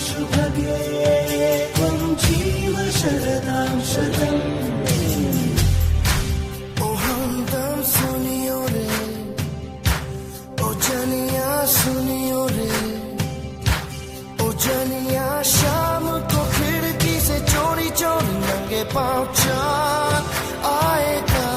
शुभगे त्वं जीव शरदां शतम्। ओ हमदम सुनियो रे, ओ जनिया सुनियो रे, ओ जनिया शाम को खिड़की से चोरी चोरी नंगे पाँव चाँद आएगा।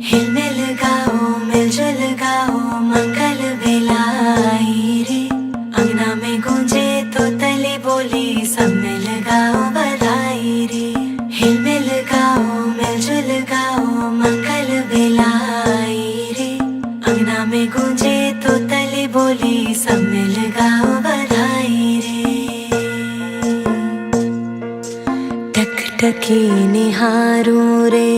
हिलमिल गाओ मिलजुल गाओ मंगल बेलाई रे, अंगना में गूंजे तो तले बोले सब मिल गाओ बधाई रे। हिलमिल गाओ मिलजुल गाओ मंगल बेलाई रे, अंगना में गूंजे तो तले बोले सब मिल गाओ बधाई रे। टकटकी निहारूं रे,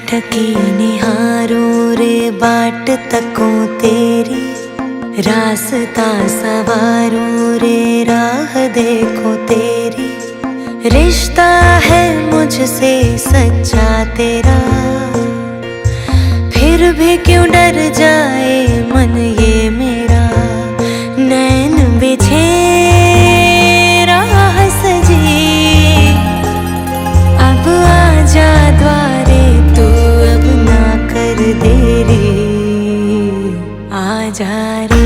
टकी निहारूं रे, बाट तकों तेरी रास्ता सवारूं रे, राह देखो तेरी। रिश्ता है मुझसे सच्चा तेरा, फिर भी क्यों डर जाए मन ये मेरा। नैन बिछे राह सजी, अब आजा द्वारे तू, अब ना कर देरी, आजा रे।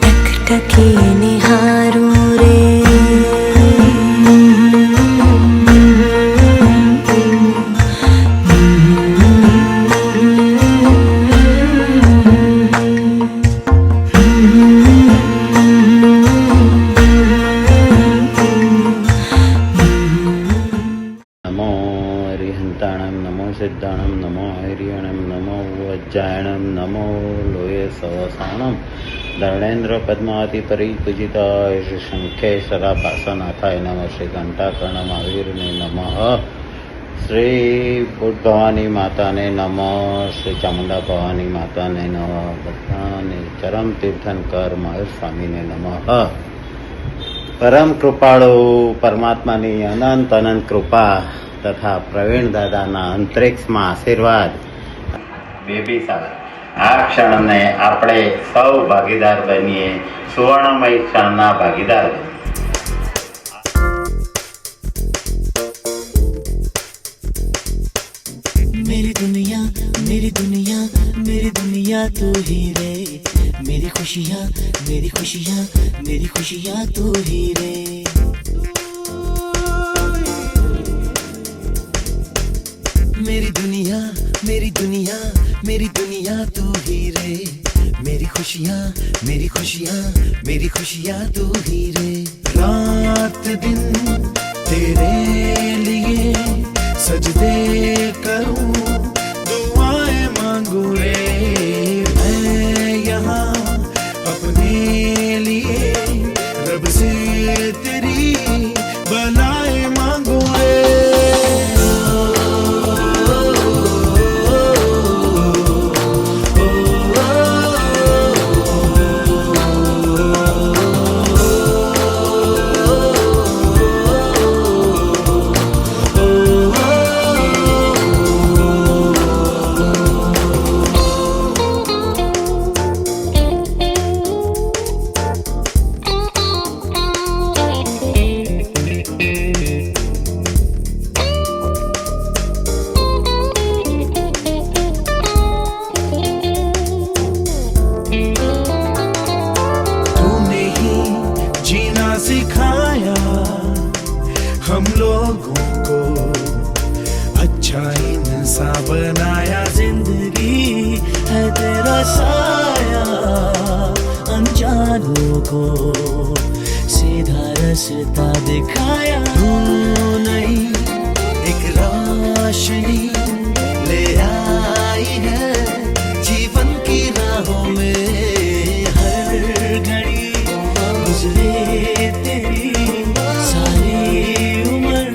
टकटकी निहारूं रे, सिद्धाणं नमो हरियाणं नमो वज्जायणं नमो लोये सवसाणं धरणेन्द्र पद्मावती परिपूजिताय श्री शंखेश्वरा पार्श्वनाथाय नमः। श्री घंटाकर्ण महावीर ने नमः। श्री बुद्ध भवानी माता ने नमः। श्री चामुंडा भवानी माता ने नमः। भक्ताने चरम तीर्थंकर महावीर स्वामी ने नमः। परम कृपाळु परमात्मा ने अनंत अनंत कृपा तथा प्रवीण दादाना अंतरिक्षમાં આશીર્વાદ બેબી સાહેબ, આ ક્ષણને આપણે સૌ ભાગીદાર બનીએ, સુવર્ણમય ક્ષણના ભાગીદાર બનીએ। मेरी दुनिया मेरी दुनिया मेरी दुनिया तू ही रे, मेरी खुशियाँ मेरी खुशियाँ मेरी खुशियाँ तू ही रे। मेरी दुनिया मेरी दुनिया मेरी दुनिया तू ही रे, मेरी खुशियाँ मेरी खुशियाँ मेरी खुशियाँ तू ही रे। रात दिन तेरे लिए सजदे करूं, दुआएं मांगू रे। मैं यहाँ अपने लिए रब से तेरी भलाई मांगू रे। हम लोगों को अच्छा इंसान बनाया, जिंदगी है तेरा साया, अनजानों को रास्ता दिखाया, तू नहीं एक रोशनी ले आई है जीवन की राहों में। हर घड़ी गुजरे तेरी सारी उम्र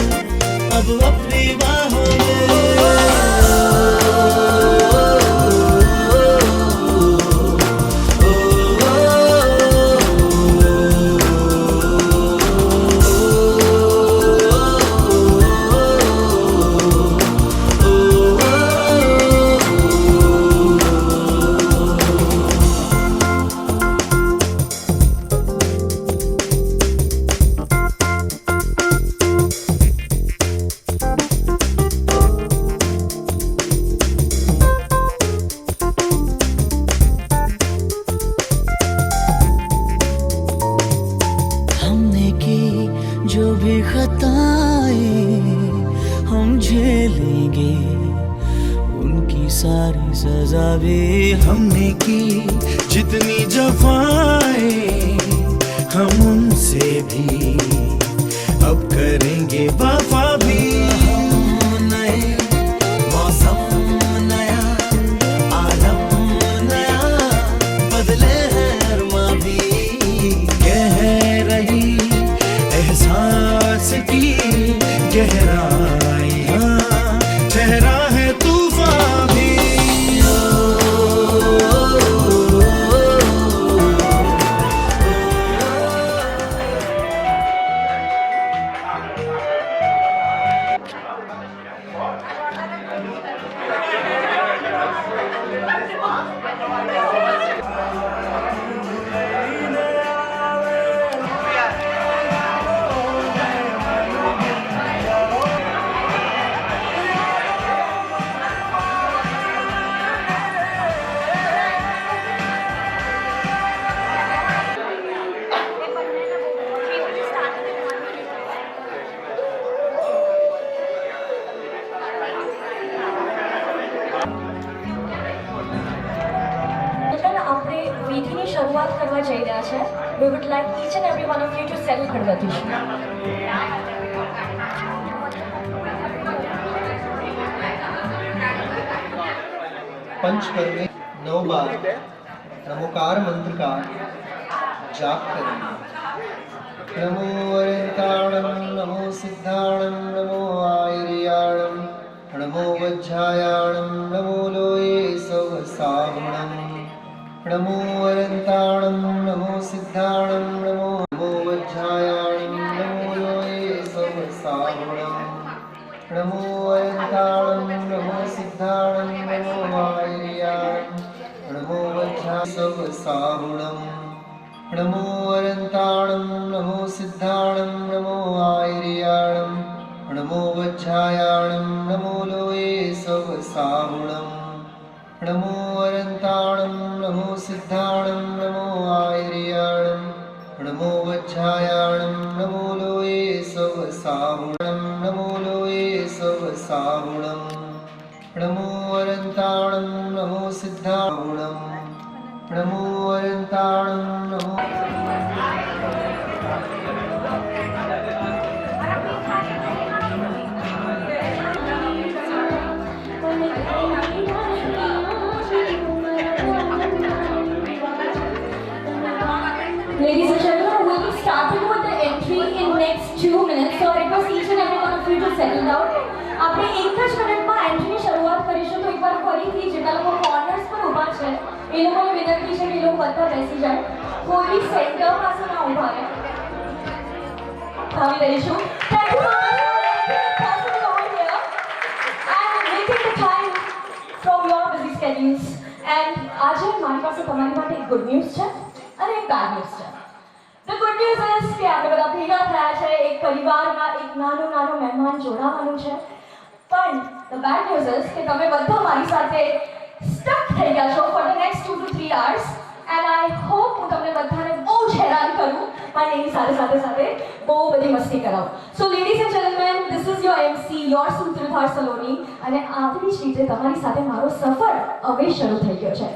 अब अपनी बाहों में। जो भी खताएं हम झेलेंगे, उनकी सारी सजा भी हमने की। जितनी जफाएं हम उनसे भी अब करेंगे वफा भी। नए मौसम नया, आलम नया, बदले हैं अरमा भी। कह रही एहसास की गहराइयां, चेहरा है तूफान भी। વિધિની શરૂઆત કરવા જઈ રહ્યા છે. We would like each and every one of you to settle ખડગતી. पंचकर में 9 बार नमोकार मंत्र का जाप करें। नमो अरिताणं, नमो सिद्धाणं, नमो आयर्याणं, नमो वज्रायाणं, नमो लोये सवसाहुणं। नमो अरिताणं, नमो सिद्धाणं, नमो वज्रायाणं, नमो लोये सवसाहुणं। नमो अरिताणं, नमो सिद्धाणं, नमो आयर्याणं, नमो वज्रासवसाहुणं। नमो अरिताणं, नमो सिद्धाणं, नमो आयर्याणं, नमो वज्रायाणं, नमो लोये सवसाहुणं। नमो अरिताणं, नमो सिद्धाणं, नमो आयर्याणं, नमो वज्रायाणं, नमो लोये सवसाहुणं। नमो लोये सवसाहुणं। नमो अरिताणं, नमो सिद्धाहुणं। नमो अरिताणं, नमो Ladies and gentlemen, we'll be starting with the entry in next 2 minutes. So I request each and every one of you to settle down. આપણે એક જ મિનિટમાં એન્ટ્રીની શરૂઆત કરીશું. તો એકવાર ફરીથી જેટલા લોકો કોર્નર્સ પર ઊભા છે એ લોકોને વિનંતી છે કે એ લોકો બધા બેસી જાય. કોઈ બી સેન્ટર પાસે ના ઊભા રહે. આવી રહીશું. Thank you so much for passing over here and making the time from your busy schedules. And આજે મારી પાસે તમારી માટે એક ગુડ ન્યૂઝ છે અને એક બેડ ન્યૂઝ છે. The good news is કે આપણે બધા ભેગા થયા છે, એક પરિવારમાં એક નાનું મહેમાન જોડાવાનું છે. પણ the bad news is કે તમે બધા મારી સાથે stuck થઈ ગયા છો for the next 2 to 3 hours and I hope હું તમને બધાને બહુ જ હેરાન કરું પણ એની સાથે બહુ બધી મસ્તી કરાવું. So ladies and gentlemen, this is your MC, your Sutradhar Saloni અને આવી જ રીતે તમારી સાથે મારો સફર હવે શરૂ થઈ ગયો છે.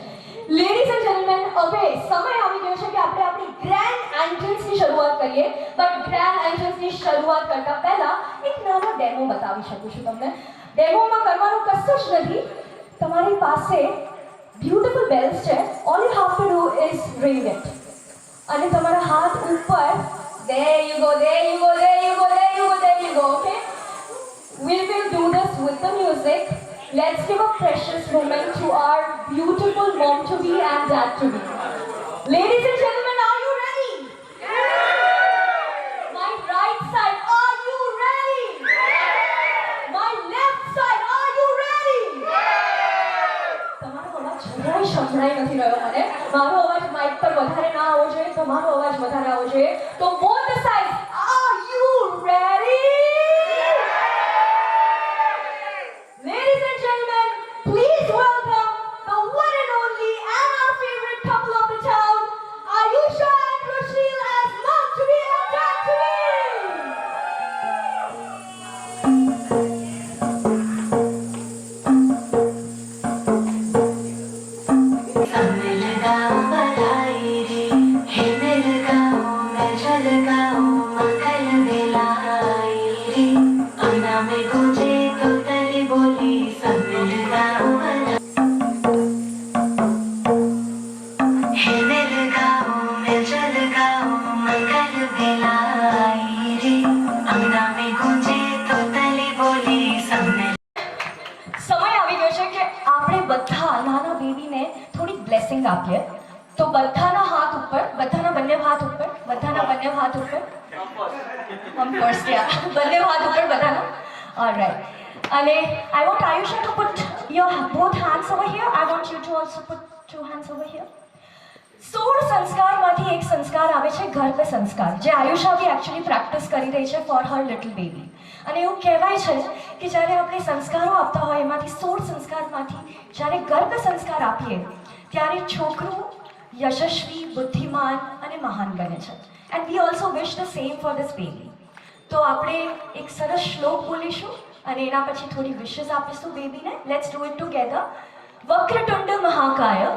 Ladies and gentlemen, હવે સમય આવી ગયો છે કે આપણે આપણી ગ્રેન્ડ એન્ટ્રન્સની શરૂઆત કરીએ બટ ગ્રેન્ડ એન્ટ્રન્સની શરૂઆત કરતા પહેલા એક નાનો ડેમો બતાવી શકું છું તમને. ડેમોમાં કરવાનું કશું જ નથી. તમારી પાસે બ્યુટીફુલ બેલ્સ છે. All you have to do is ring it અને તમારા હાથ ઉપર there you go, there you go, there you go, there you go, there you go, okay? We will do this with the music. Let's give a precious moment to our beautiful mom to be and dad to be. Ladies and gentlemen, are you ready? My right side, are you ready? My left side, are you ready? તમારો અવાજ જરાય સંભળાઈ નથી રહ્યો મને. મારો અવાજ Mike પર વધારે ના આવવો જોઈએ, તમારો અવાજ વધારે આવવો જોઈએ. તો both the sides, are you ready? Ladies and gentlemen, please welcome the one and only and our favorite couple of the town, Ayusha and Roshil as mom to be and dad to be. सब मिल गाओ बधाई रे, हे मिल गाओ मिलजुल गाओ मंगल बेलाई रे, अंगना में गूंजे तो तली बोली सब मिल गाओ बधाई, हे मिल गाओ मिलजुल गाओ मंगल बेलाई रे, अंगना में गूंजे तो तली बोली सब मिल. સમય આવી ગયો છે કે આપણે બધા નાના બેબીને થોડી બ્લેસિંગ આપીએ. તો બધાના હાથ ઉપર, બધાના બંને હાથ ઉપર, બધાના બંને હાથ ઉપર. હમ ફર્સ્ટ યા બંને હાથ ઉપર બધાના. ઓલરાઈટ. અને I want Ayusha to put your both hands over here. I want you to also put two hands over here. 16 સંસ્કારમાંથી એક સંસ્કાર આવે છે ઘર પે સંસ્કાર, જે આયુષા બી એકચ્યુઅલી પ્રેક્ટિસ કરી રહી છે ફોર હર લિટલ બેબી. અને એવું કહેવાય છે કે જ્યારે આપણે સંસ્કારો આપતા હોય એમાંથી 16 સંસ્કારમાંથી જ્યારે ગર્ભ સંસ્કાર આપીએ ત્યારે છોકરું યશસ્વી, બુદ્ધિમાન અને મહાન બને છે. And we also wish the same for this baby. તો આપણે એક સરસ શ્લોક બોલીશું અને એના પછી થોડી વિશેસ આપીશું બેબીને. Let's do it together. વક્રતુંડ મહાકાય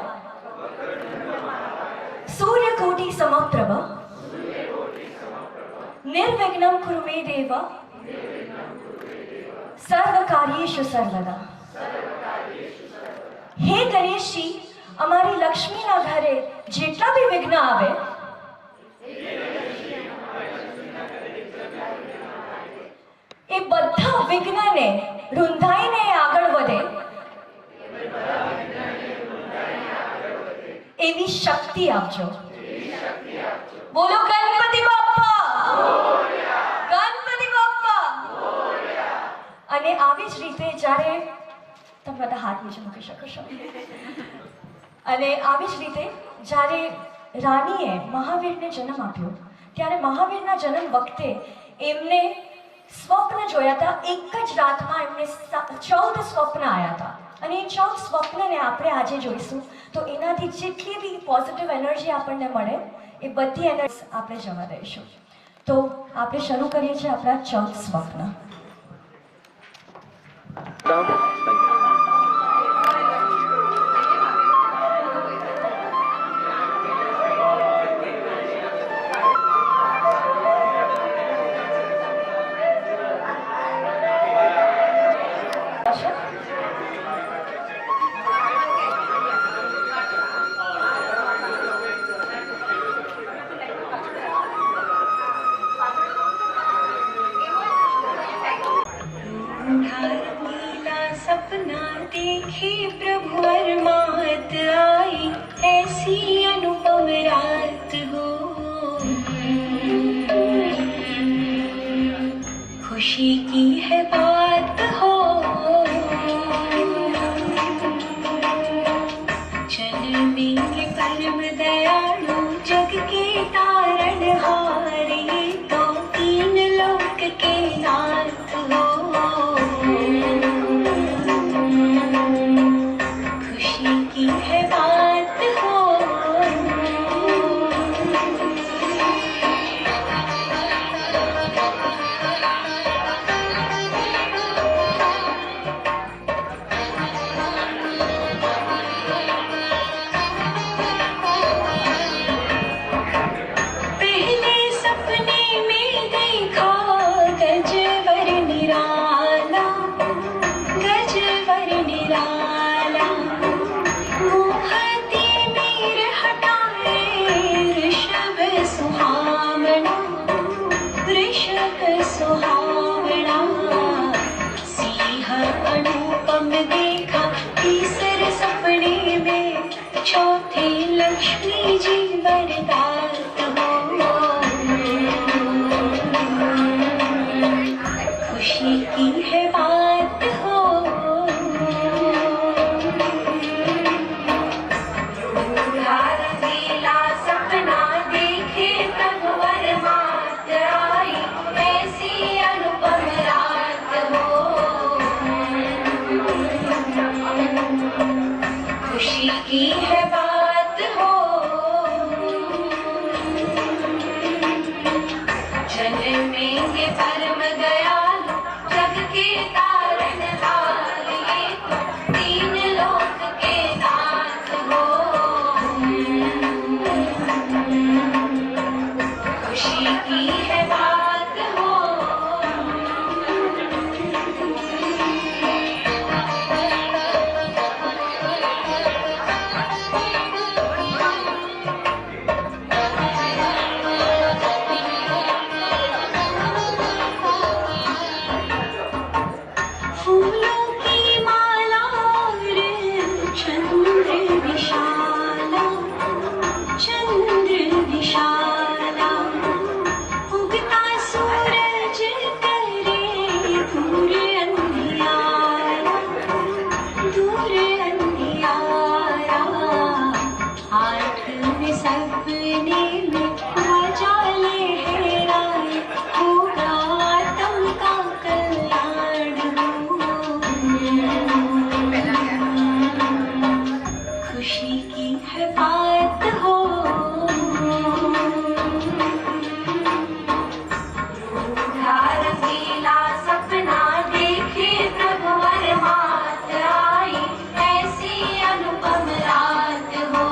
सूर्यकोटि समप्रभ निर्विघ्नं कुरु मे देव सर्वकार्येषु सर्वदा. हे गणेशजी, અમારી લક્ષ્મીના ઘરે જેટલા બી વિઘ્ન આવે એ બધા વિઘ્નને રૂંધાઈને આગળ વધે એવી શક્તિ આપજો. બોલો ગણપતિ બાપ્પા, ગણપતિ બાપ્પા. અને આવી જ રીતે જ્યારે તમે બધા હાથ નીચે મૂકી શકો છો. અને આવી જ રીતે જ્યારે રાણીએ મહાવીરને જન્મ આપ્યો ત્યારે મહાવીરના જન્મ વખતે એમને સ્વપ્ન જોયા હતા. એક જ રાતમાં એમને 14 સ્વપ્ન આવ્યા હતા. અને એ 14 સ્વપ્નને આપણે આજે જોઈશું. તો એનાથી જેટલી બી પોઝિટિવ એનર્જી આપણને મળે એ બધી એનર્જી આપણે જવા દઈશું. તો આપણે શરૂ કરીએ છીએ આપણા 14 સ્વપ્ન. सपना देखे प्रभु अरमात आई, ऐसी अनुपम रात हो, खुशी की है बात हो, जन्मेंगे परम दयालु जग के तारण हारे, तो 3 लोक के नाथ हो, खुशी की है बात हो. लक्ष्मी जी वरदात हो, खुशी की है बात हो, उधार मेला सपना देखे तब वरमात आई, ऐसी अनुपम रात हो, खुशी की है बात हो, जन्मेंगे परम दयालु जग के तारनहार, ये तो तीन लोक के नाथ हो, खुशी की है बात हो। फूलों की माला और चंद्र विशाला, चंद्र विशाला, उगता सूरज करे दूर अंधियारा, दूर अंधियारा, आठवें सपने में ध्वजा लहराए, होगा आतम का कल्याण हो, खुशी की है बात हो, उधार मेला सपना देखे प्रभु वरमात आई, ऐसी अनुपम रात हो,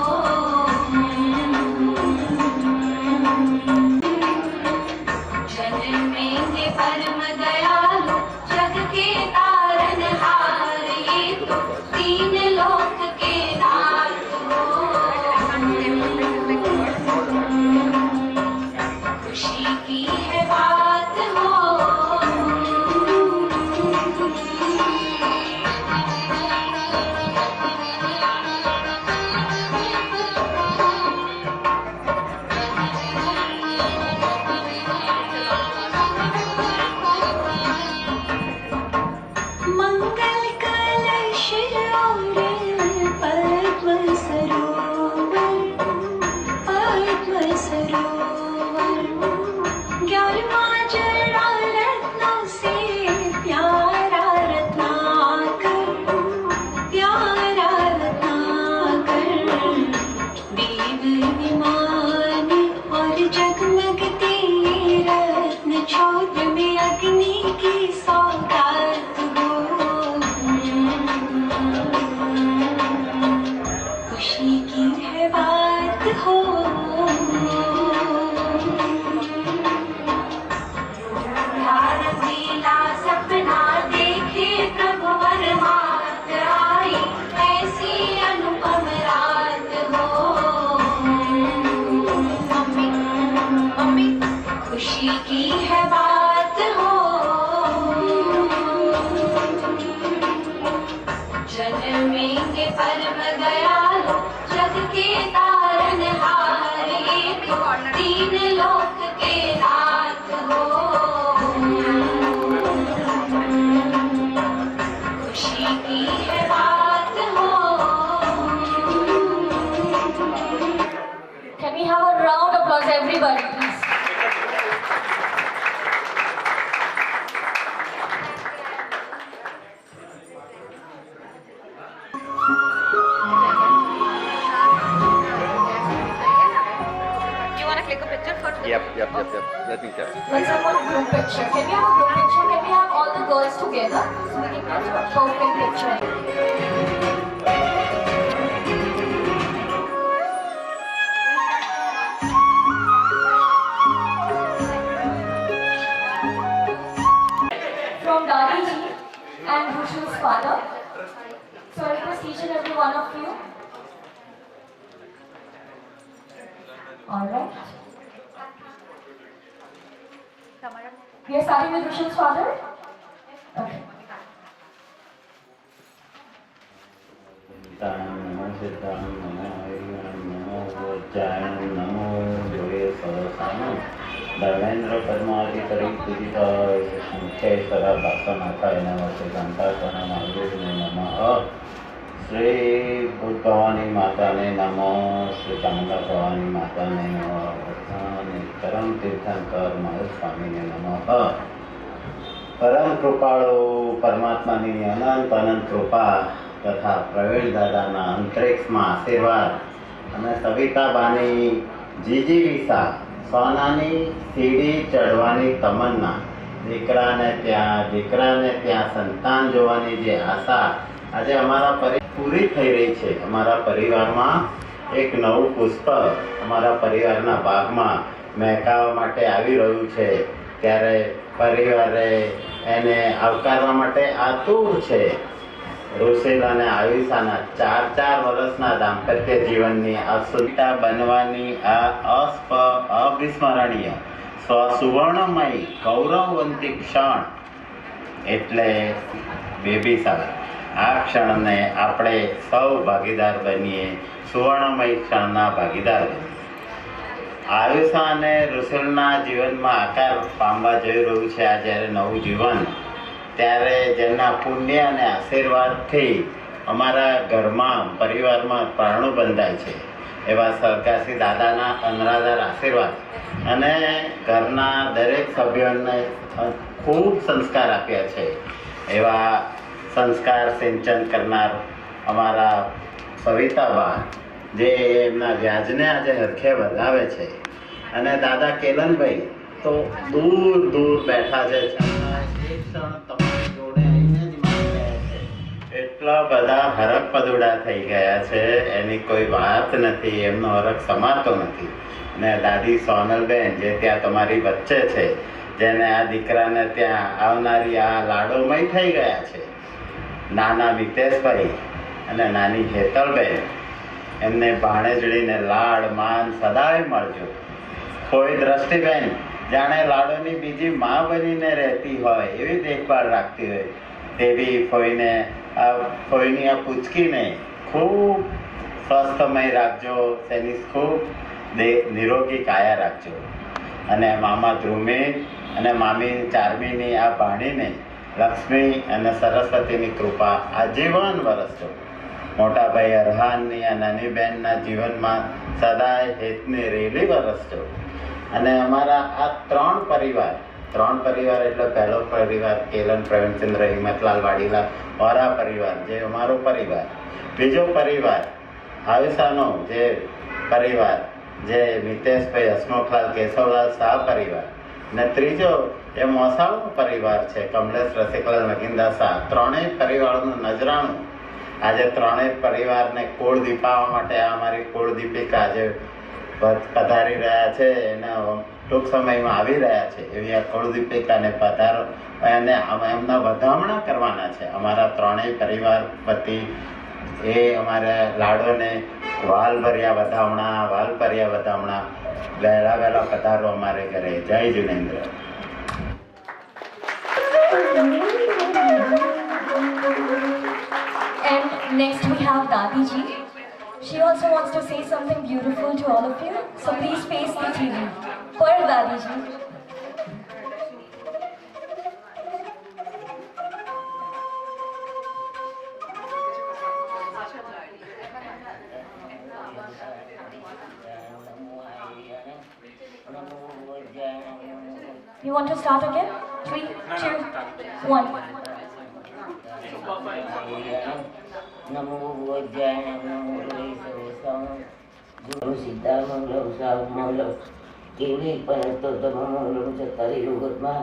जन्मेंगे परम दयालु जग के तारनहार, ये तो तीन लोक के नाथ हो, खुशी की है बात हो। मंगल कलश और पद्म सरोवर, पद्म सरोवर, 11वां जड़ा रत्नों से प्यारा रत्नाकर, प्यारा रत्नाकर, देव विमान और जगमगते ये रत्न, छोर में अग्नि की सौगात हो, खुशी की है बात हो, उधार मेला सपना देखे प्रभु वरमात आई, ऐसी अनुपम रात हो, खुशी की है बात हो, जन्मेंगे परम दयालु जग के तारनहार, ये तो तीन लोक के नाथ हो, खुशी की है बात हो। Can we have a round of applause, everybody, please? You want to click a picture for Yep. Let me tell. Let's have a group picture. Can we have a group picture? Can we have all the girls together so we can get a perfect picture? From Dadi ji and Rushu's father. So I request each and every one of you. Alright. We are starting with Rushu's father. Okay. नमो सिद्धां नमो हरियां नमो वज्जायणं नमो लोये सहसानं धर्मेन्द्र पद्मावती परिपूजिताय शङ्खेश्वरा भासनाथाय नमः श्री घंटाकर्ण महादेवने नमः श्री भूत भवानी माता ने नमो श्री चामुंडा भवानी माता ने नमो करम तीर्थंकर મહેશ સ્વામીને નમઃ પરમ કૃપાળુ પરમાત્માની અનંત અનંત કૃપા તથા પ્રવીણ દાદાના અંતરિક્ષમાં આશીર્વાદ અને સવિતાબાની જીજીવિસા સોનાની સીડી ચડવાની તમન્ના દીકરાને ત્યાં સંતાન જોવાની જે આશા આજે અમારા પૂરી થઈ રહી છે. અમારા પરિવારમાં એક નવું પુષ્પ અમારા પરિવારના ભાગમાં મહેકાવા માટે આવી રહ્યું છે ત્યારે પરિવારે એને આવકારવા માટે આતુર છે. રુશીલ અને આયુષાના 4 વર્ષના દાંપત્ય જીવનની આ સુવિધા બનવાની આ અવિસ્મરણીય સુવર્ણમય ગૌરવવંતી ક્ષણ એટલે બેબી શાવર. આ ક્ષણને આપણે સૌ ભાગીદાર બનીએ, સુવર્ણમય ક્ષણના ભાગીદાર બનીએ. આયુષા અને રુશીલના જીવનમાં આકાર પામવા જઈ રહ્યું છે આ જ્યારે નવું જીવન, ત્યારે જેમના પુણ્ય અને આશીર્વાદથી અમારા ઘરમાં પરિવારમાં પ્રાણો બંધાય છે એવા સરકારશ્રી દાદાના અનરાધાર આશીર્વાદ અને ઘરના દરેક સભ્યોને ખૂબ સંસ્કાર આપ્યા છે એવા સંસ્કાર સિંચન કરનાર અમારા સવિતાબા જે એમના વ્યાજને આજે હરખે વધાવે છે અને દાદા કેલનભાઈ તો દૂર દૂર બેઠા છે. તમારી જોડે આવીને જ મારી ગયા છે. એટલા બધા હરખ પદુડા થઈ ગયા છે એની કોઈ વાત નથી, એમનો હરખ સમાતો નથી. અને દાદી સોનલબેન જે ત્યાં તમારી વચ્ચે છે, જેને આ દીકરાને ત્યાં આવનારી આ લાડોમય થઈ ગયા છે, નાના મિતેશભાઈ અને નાની હેતલબેન, એમને ભાણેજડીને લાડ માન સદાય મળજો. કોઈ દ્રષ્ટિબેન જાણે લાડોની બીજી મા બનીને રહેતી હોય એવી દેખભાળ રાખતી હોય તેવી ફોઈની આ પૂચકીને ખૂબ સ્વસ્થમય રાખજો, તેની ખૂબ નિરોગી કાયા રાખજો. અને મામા ધ્રુમી અને મામી ચારમીની આ ભાણીને લક્ષ્મી અને સરસ્વતીની કૃપા આજીવન વરસજો. મોટાભાઈ અરહાનની આ નાની બહેનના જીવનમાં સદાય હેતની રેલી વરસજો. અને અમારા આ ત્રણ પરિવાર એટલે પહેલો પરિવાર કેલન પ્રવીણચંદ્ર હિંમતલાલ વાડીલા વારા પરિવાર જે અમારો પરિવાર, બીજો પરિવાર આયુષાનો જે પરિવાર જે મિતેશભાઈ હસમુખલાલ કેશવલાલ શાહ પરિવાર, અને ત્રીજો એ મોસાળનો પરિવાર છે કમલેશ રસિકલાલ નગીનદાસ શાહ. ત્રણેય પરિવારોનું નજરાણું આજે ત્રણેય પરિવારને કુળ દીપાવવા માટે આ અમારી કુળ દીપિકા આજે પધારી રહ્યા છે, એના ટૂંક સમયમાં આવી રહ્યા છે એવી આ કુળ દીપિકાને પધારો અને એમના વધામણા કરવાના છે અમારા ત્રણેય પરિવાર વતી. એ અમારા લાડોને વાલભર્યા વધામણા વહેલા પધારો અમારે ઘરે. જય Jinendra. And next we have Dadi ji. She also wants to say something beautiful to all of you. So please face the TV. For Dadi ji. You want to start again? 3, 2, 1. નમો વજ્જાય નમો લોહિતોસમ ગુરુ સિદ્ધા મંગલમ સાવ મંગલમ કેવી પણ તો મંગલમ ચતારી લોગતમાં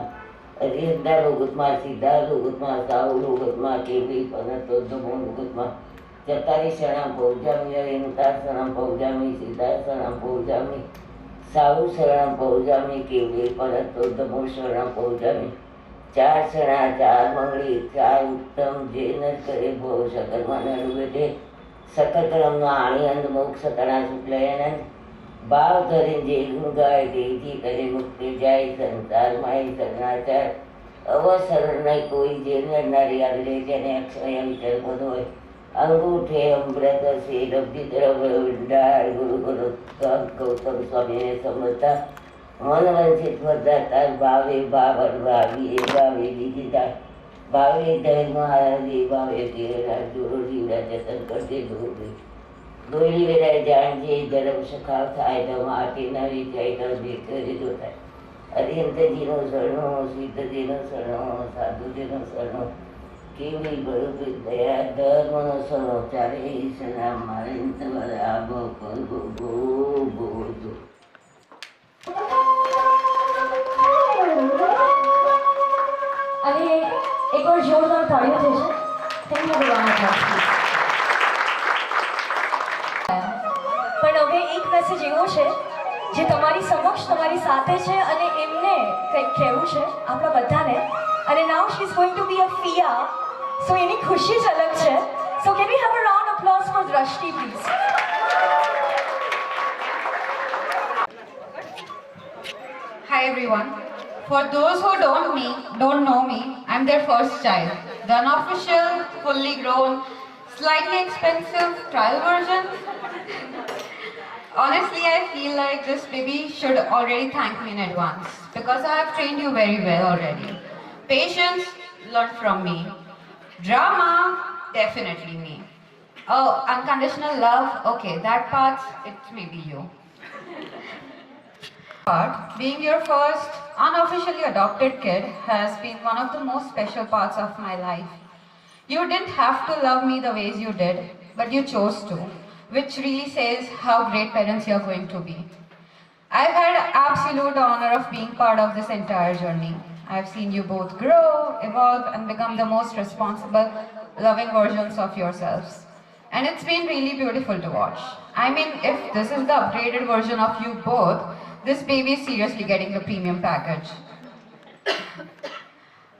અરિયદ્દા લોગતમાં સિદ્ધા લોગતમાં સાવ લોગતમાં કેવી પણ તો લોગતમાં ચતારી શરણામ પૌજામી અરિયંતા શરણામ પૌજામી સિદ્ધા શરણામ પૌજામી સાવ શરણામ પૌજામી કેવી પણ તો શરણામ પૌજામી. 4 શણા 4 મંગળી 4 ઉત્તમ જે ન કરે ભવ સકરમાં નડુબેટે સકરકરમનો આણિયંદ મોક્ષ તણા શુક્લયનંદ ભાવ ધરીને જે ગુણ ગાય દેજી કરે મુક્તિ જાય સંસારમાં શરણાચાર અવસર નહીં કોઈ જે નડનારી આવી લે જેને અક્ષય વિચાર બધો હોય अंगूठे अमृत से रब्दी तरफ डाळ गुरु गुरु गौतम स्वामी ने समजता मनवंचित वरदाता भावे बाबर भावी भावे विदिता भावे धर्म आदि भावे तेरा जोरो जीवरा जतन करते डोबे डोली वेराय जानजे धर्म सखा થાય તો માટી નવી જાય તો દીકરી જો થાય અરિયંત જીનો શરણો સિદ્ધ જીનો શરણો સાધુ જીનો શરણો કેવડી બળું દયા ધર્મનો શરણો ચારે સના મારે તમારે આબો કરવો બહુ બહુ અને એકવાર જોરદાર તાળીઓ થશે. થેન્ક યુ બોલવાના પણ હવે એક મેસેજ એવો છે જે તમારી સમક્ષ તમારી સાથે છે અને એમને કંઈક કહેવું છે આપણા બધાને. અને now she is going to be a ફિયા, સો એની ખુશી જ અલગ છે. So can we have a round of applause for Drishti please. Hi everyone. For those who don't know me, I'm their first child. The unofficial, fully grown, slightly expensive trial version. Honestly, I feel like this baby should already thank me in advance because I have trained you very well already. Patience, learn from me. Drama, definitely me. Oh, unconditional love, okay, that part, it may be you. But being your first unofficially adopted kid has been one of the most special parts of my life. You didn't have to love me the ways you did, but you chose to, which really says how great parents you're going to be. I've had absolute honor of being part of this entire journey. I've seen you both grow, evolve, and become the most responsible, loving versions of yourselves. And it's been really beautiful to watch. I mean, if this is the upgraded version of you both, this baby is seriously getting the premium package.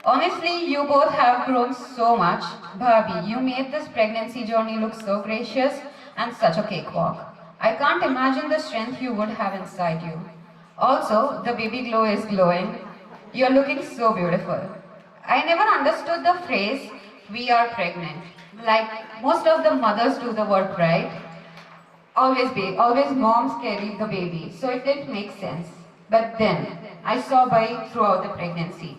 Honestly, you both have grown so much. Bhabhi, you made this pregnancy journey look so gracious and such a cakewalk. I can't imagine the strength you would have inside you. Also, the baby glow is glowing. You're looking so beautiful. I never understood the phrase, we are pregnant. Like, most of the mothers do the work, right? Always moms carry the baby, so it didn't make sense. But then, I saw Bai throughout the pregnancy.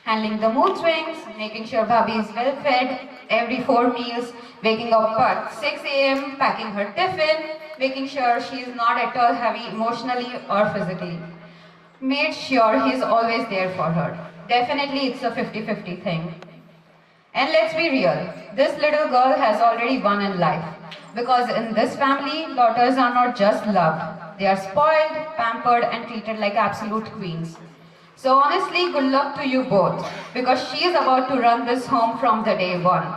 Handling the mood swings, making sure Bhabhi is well fed, every 4 meals, waking up at 6 a.m., packing her tiffin, making sure she is not at all heavy emotionally or physically. Made sure he's always there for her. Definitely it's a 50-50 thing. And let's be real, this little girl has already won in life. Because in this family, daughters are not just loved. They are spoiled, pampered, and treated like absolute queens. So honestly, good luck to you both, because she is about to run this home from the day one.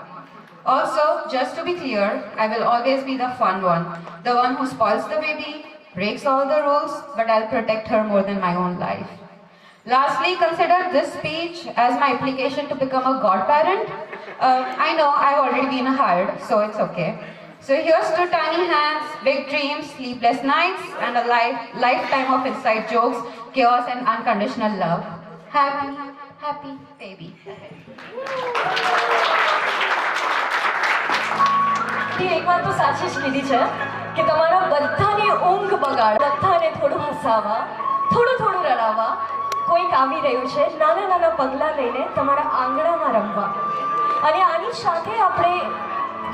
Also, just to be clear, I will always be the fun one, the one who spoils the baby, breaks all the rules, but I'll protect her more than my own life. Lastly, consider this speech as my application to become a godparent. I know I've already been hired, so it's okay. So here's to tiny hands, big dreams, sleepless nights, and a lifetime of inside jokes, chaos, and unconditional love. Happy baby. એક વાત તો સાચી જ કીધી છે કે તમારા બધાની ઊંઘ બગાડ, બધાને થોડું હસાવવા, થોડું રડાવવા કોઈક આવી રહ્યું છે નાના નાના પગલાં લઈને તમારા આંગણામાં રમવા. અને આની સાથે આપણે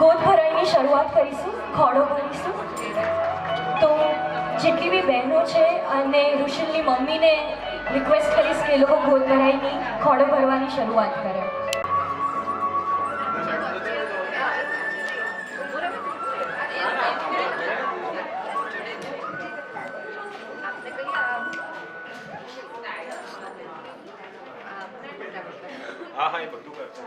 ગોદ ભરાઈની શરૂઆત કરીશું, ખોડો ભરીશું. તો જેટલી બી બહેનો છે અને ઋષિલની મમ્મીને રિક્વેસ્ટ કરીશ કે એ લોકો ગોદ ભરાઈની ખોડો ભરવાની શરૂઆત કરે. હા એ બધું કરશે.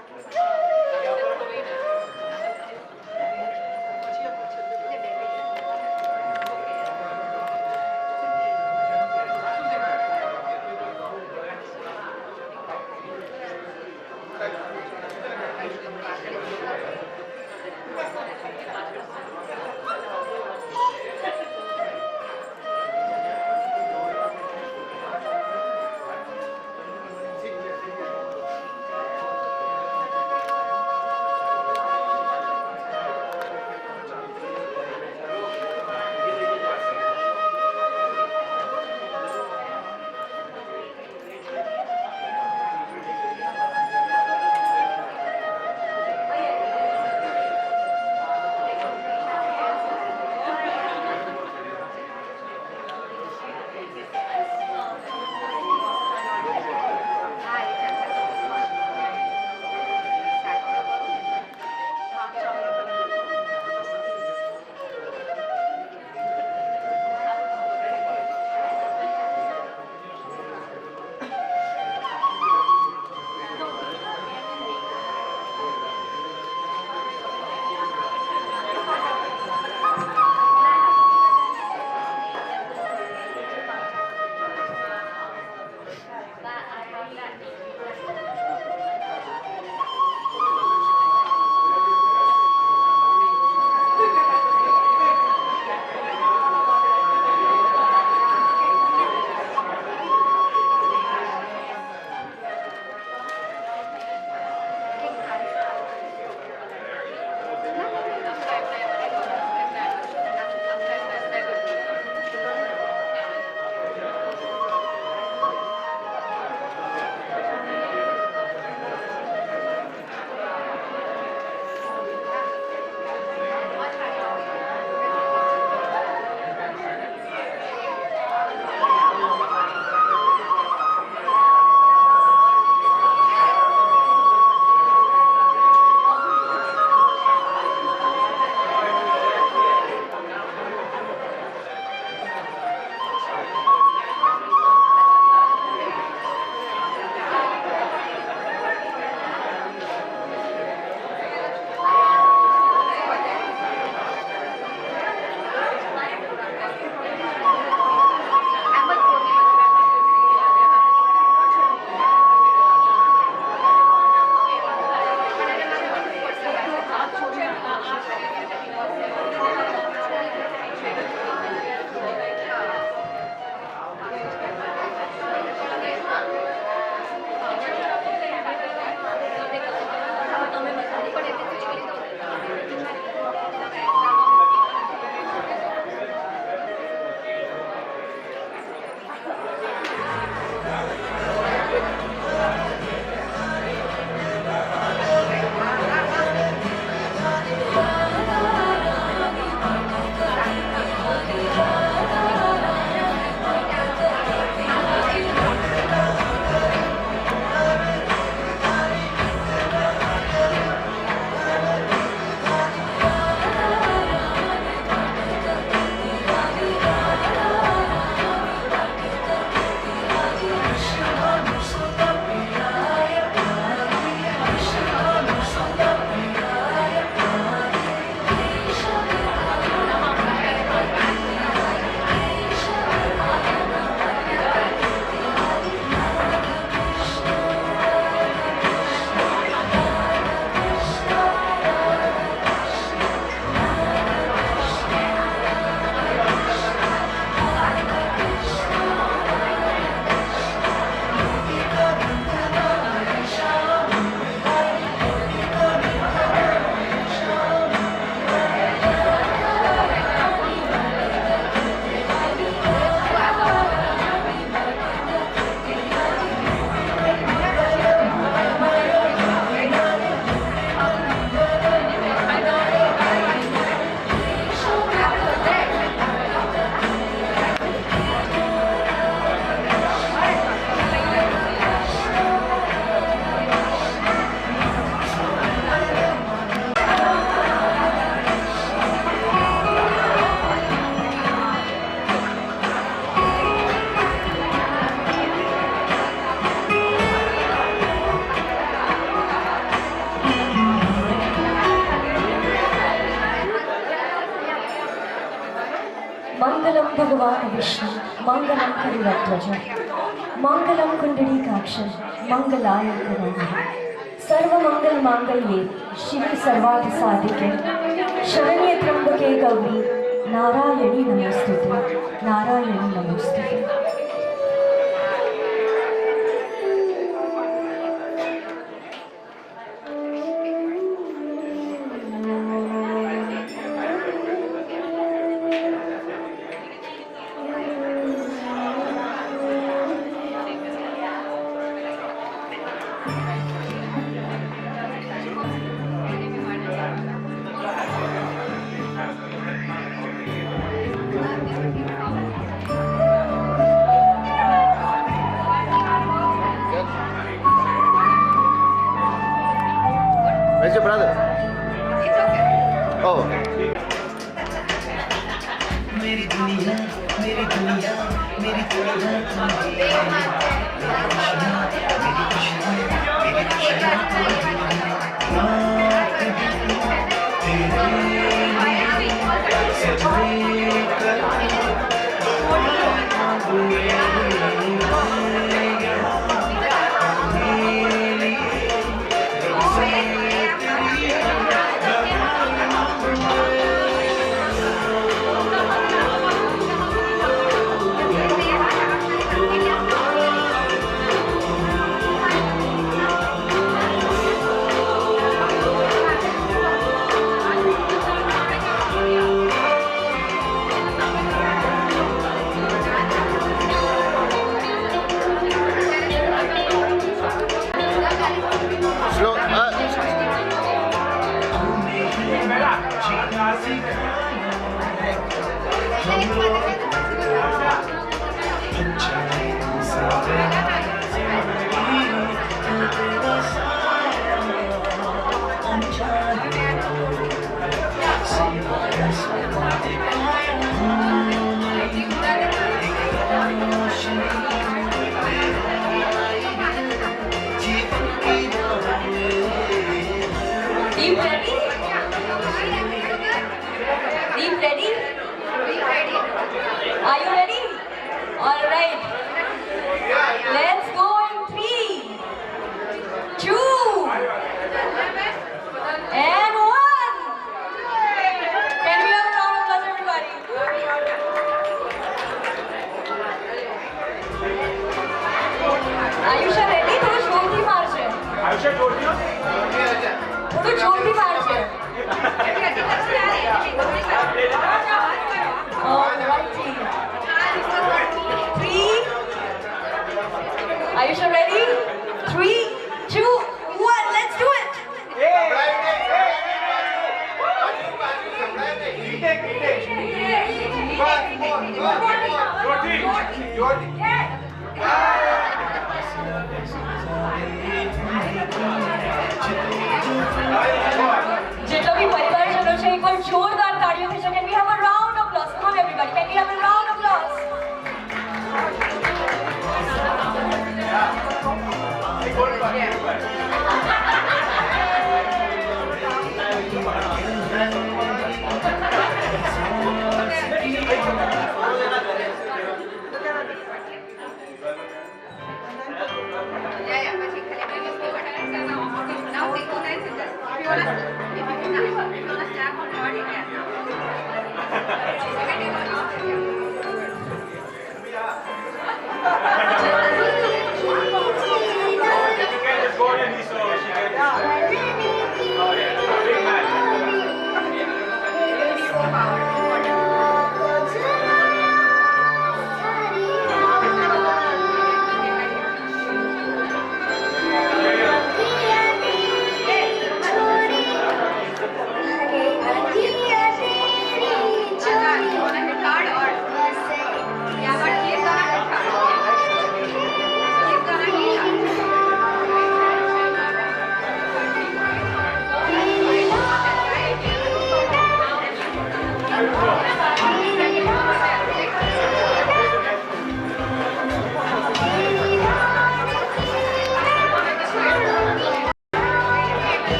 भगवान विष्णु मंगलम करुणध्वज मंगलम कुंडलीकाक्षं मंगलाय तनोहरि सर्वमंगल मांगल्ये शिवे सर्वार्थ साधिके शरण्ये त्र्यंबके गौरी नारायणी नमोस्तुते नारायणी नमोस्तुते। Where's your brother? Oh. मेरी दुनिया मेरी दुनिया मेरी दुनिया मेरी खुशियाँ मेरी खुशियाँ Slow. Deep ready? Deep ready? Are you ready? All right. Let's go in 3, 2, and 1. Can we have a round of applause, everybody? Ayusha ready? थोड़ा जोरથી મારશે. आयुष्य जोड़ दिया થોડું જોરથી મારશે. Alrighty. 3. Ayusha ready? 3, 2, 1. Let's do it. જેટલો બી પરિવારજનો છે એકવાર જોરદાર તાળીઓ થઈ શકે. Can we have a round of applause? Come on everybody. Can we have a round of applause?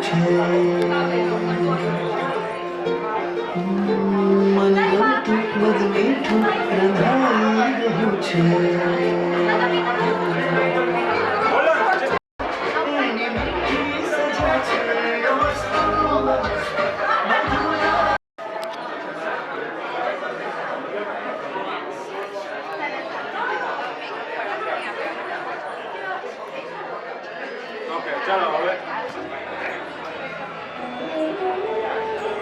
છે મને ગમતું મધ મીઠું રંધાઈ રહ્યું છે ઓકે ચાલો હવે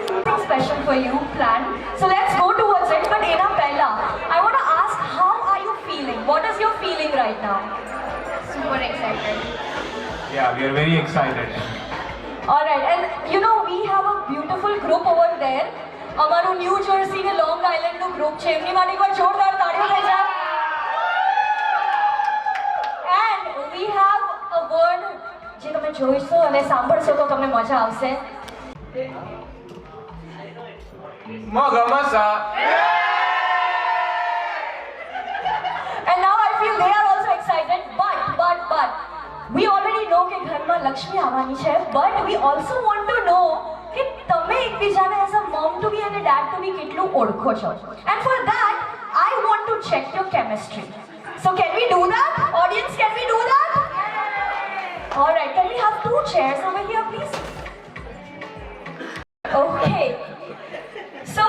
Something special for you planned. So let's go towards it. But Ena Pella, I want to ask, how are you feeling? What is your feeling right now? Super excited. yeah we are very excited All right, and you know we have a beautiful group over there. અમારું new jersey ને long island નું group છે એમની માટે એકવાર જોરદાર તાળીઓ થઈ જાય. And we have a word જે તમે જોઈશો અને સાંભળશો તો તમને મજા આવશે. મગમસા And now I feel they are also excited. But we already know કે ઘરમાં લક્ષ્મી આવવાની છે. But we also want to know કે તમે એકબીજાને as a mom to be અને dad to be કેટલું ઓળખો છો. And for that, I want to check your chemistry. So can we do that? Audience, can we do that? All right, can we have 2 chairs over here, please? Okay. So,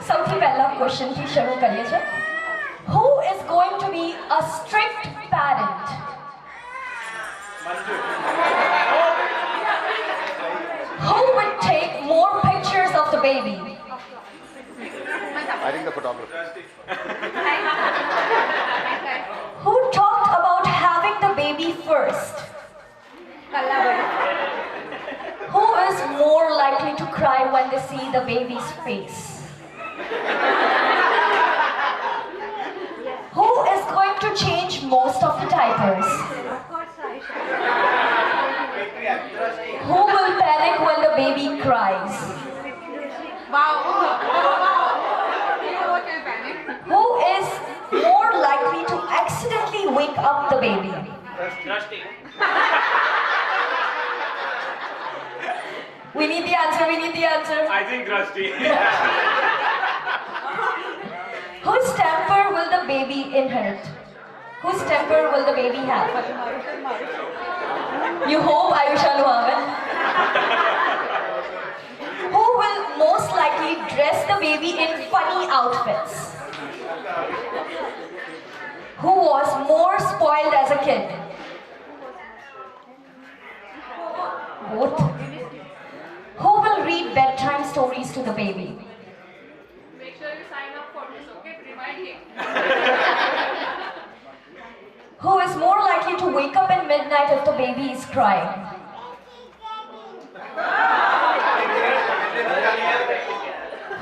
સૌથી પહેલા ક્વેશ્ચનથી શરૂ કરીએ છીએ. Who is going to be a strict parent? Who would take more pictures of the baby? I think the photographer. Who talked about having the baby first? Who is more likely to cry when they see the baby's face? Who is going to change most of the diapers? Who will panic when the baby cries? Who is more likely to accidentally wake up the baby? We need the answer, we need the answer. I think Rusty Whose temper will the baby inherit? Whose temper will the baby have? You hope Ayusha no have. Who will most likely dress the baby in funny outfits? Who was more spoiled as a kid? Both. Who will read bedtime stories to the baby? Make sure you sign up for this, okay? Remind him. Who is more likely to wake up at midnight if the baby is crying?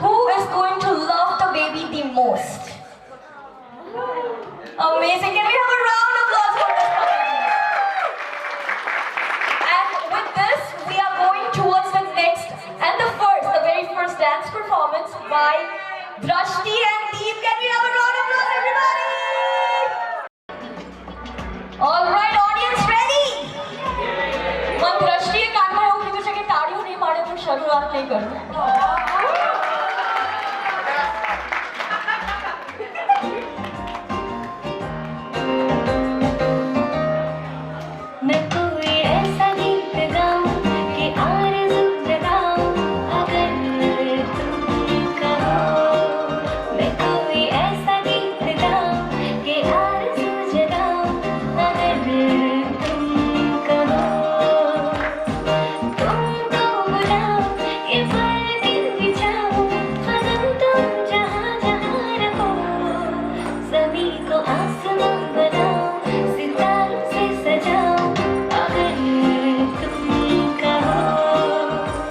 Who is going to love the baby the most? Amazing. Can we have a round of applause for this couple? And with this, we are going towards the next and the very first dance performance by Drashti and team. Can we have a round of applause, everybody? All right, audience, ready? મને દ્રષ્ટિએ કાનમાં એવું કીધું છે કે તાળીઓ નહીં પાડે તો શરૂઆત નહીં કરું. मैं कोई ऐसा गीत गाऊं कि आरज़ू जगाऊं अगर तुम कहो. मैं कोई ऐसा गीत गाऊं कि आरज़ू जगाऊं अगर तुम कहो. तुमको बुलाओ ये पल गिर बिछाओ कदम तुम जहाँ जहाँ रखो. सभी को आसमां बनाओ सितारों से सजाओ अगर तुम कहो.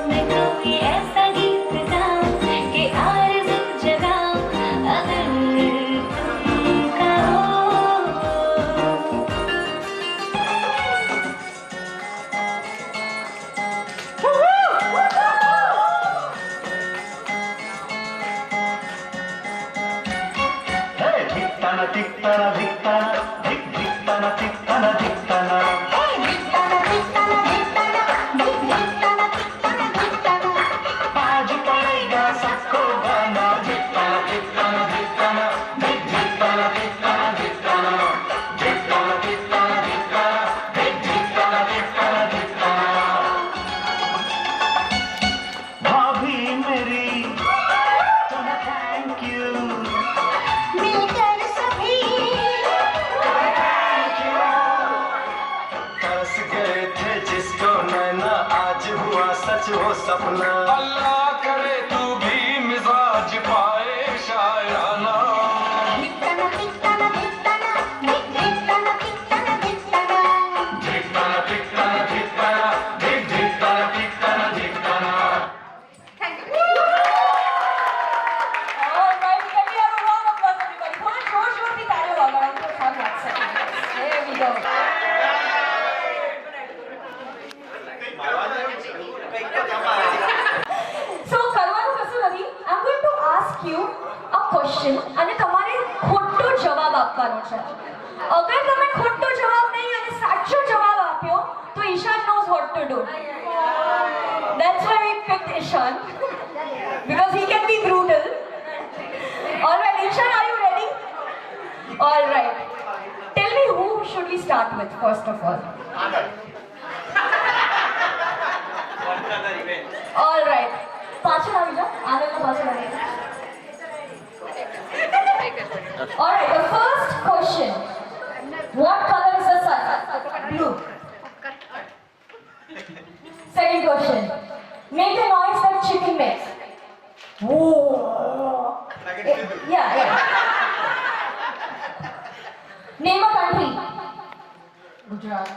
मैं कोई ऐसा गीत गाऊं कि आरज़ू जगाऊं अगर तुम कहो. धिक्ताना धिक्ताना धिक्ताना धिक धिक्ताना धिक्ताना धिक्ताना धिक्ताना धिक्ताना धिक्ताना धिक धिक्ताना धिक्ताना सच हो सपना। अल्लाह करे तू भी मिजाज पाए शायराना। All right, can we have a round of applause, everybody? थोड़ा जोर-जोर की तालियां बजाओ, हमको अच्छा लगता है. There we go. So, કરવાનું કશું નથી. I'm going to ask you a question અને તમારે ખોટો જવાબ આપવાનો છે. અગર તમે ખોટો જવાબ નહીં અને સાચો જવાબ આપ્યો તો ઈશાન knows what to do. That's why we picked Ishan because he can be brutal. All right, Ishan, are you ready? All right. Tell me, who should we start with first of all? All right. પાછળ આવી જાઓ. આનંદના પાછળ આવી જાઓ. All right, the first question. What color is the sun? Blue. Second question. Make a noise that chicken makes. Whoa. Yeah. Name a country. Gujarat.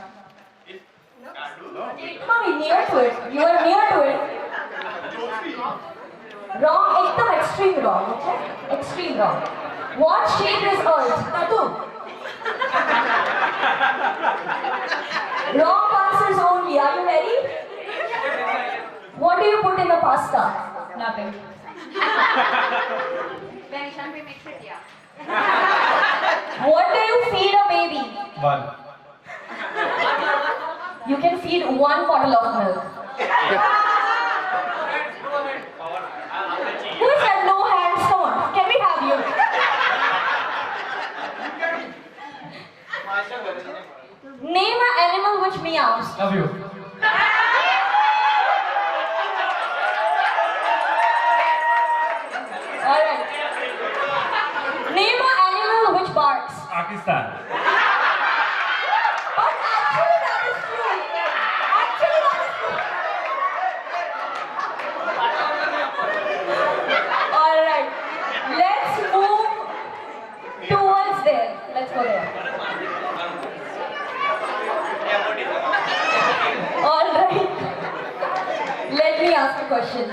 Mommy, near to it. You are near to it. Wrong. एकदम extreme wrong. Okay? Extreme wrong. What shape is Earth? Tatu. Wrong answers only. Are you ready? What do you put in the pasta? Nothing. What do you feed a baby? One. You can feed one bottle of milk. Who said no hands? Come on. Can we have you? Name an animal which meows. Love you. Alright. Name an animal which barks. Pakistan. But actually that is true. Actually that is true. Alright. Let's move towards there. Let's go there. Alright. Let me ask a question.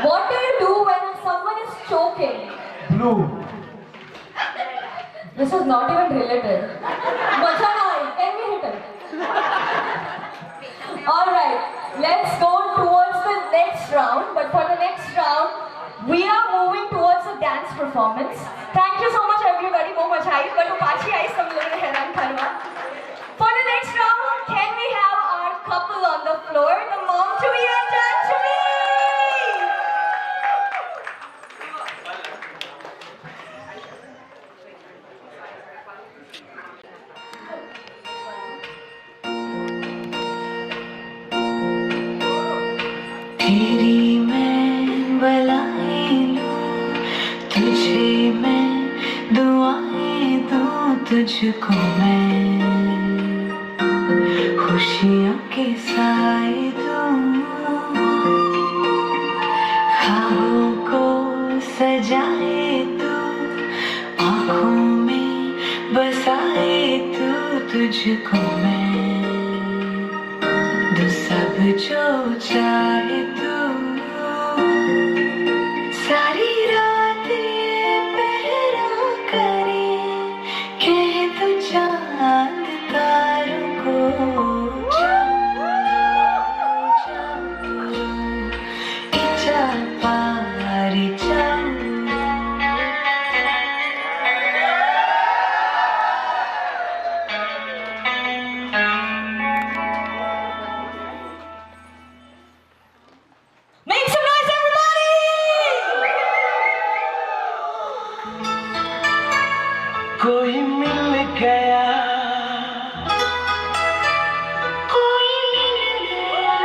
What do you do when someone is choking? Blue. This is not even related. Macha na aayi. Can we hit it? Alright, let's go towards the next round. But for the next round, we are moving towards a dance performance. Thank you so much everybody. Wo macha aayi. But pachi aayi sab log ne हैरान करवा. For the next round, can we have our couple on the floor? The mom to be and dad to be. तेरी मैं बलाई लूं, तुझे मैं दुआएं दूं, तुझको मैं खुशियों के साए दूं, ख्वाबों को सजाए तू, आँखों में बसाए तू, तुझको मैं दो सब जो चाहे तू, सारी रातें पहरा करे, कह तू चांद तारों को इचा पारी Make some noise, everybody! कोई मिल गया, कोई मिल गया,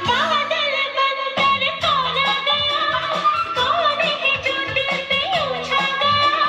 बादल बनकर तोला गया, कोने के जो दिल पे यूं छा गया,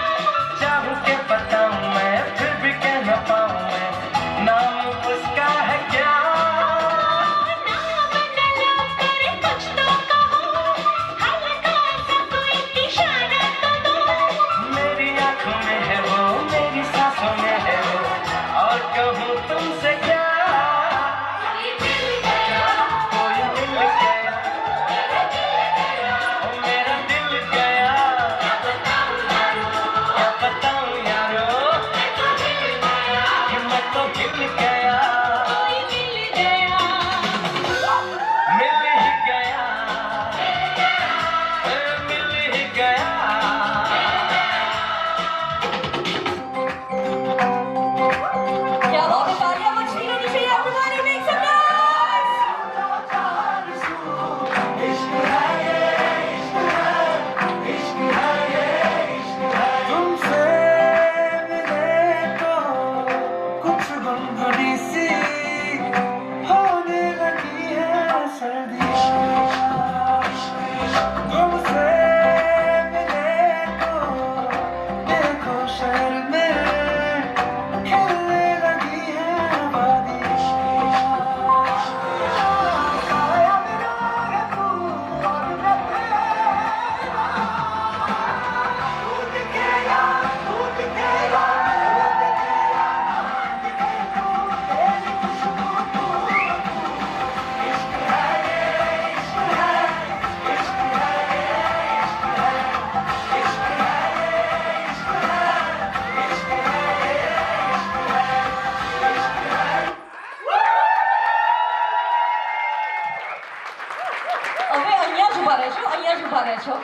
ઊભા રહેજો, અહીંયા જ ઊભા રહેજો.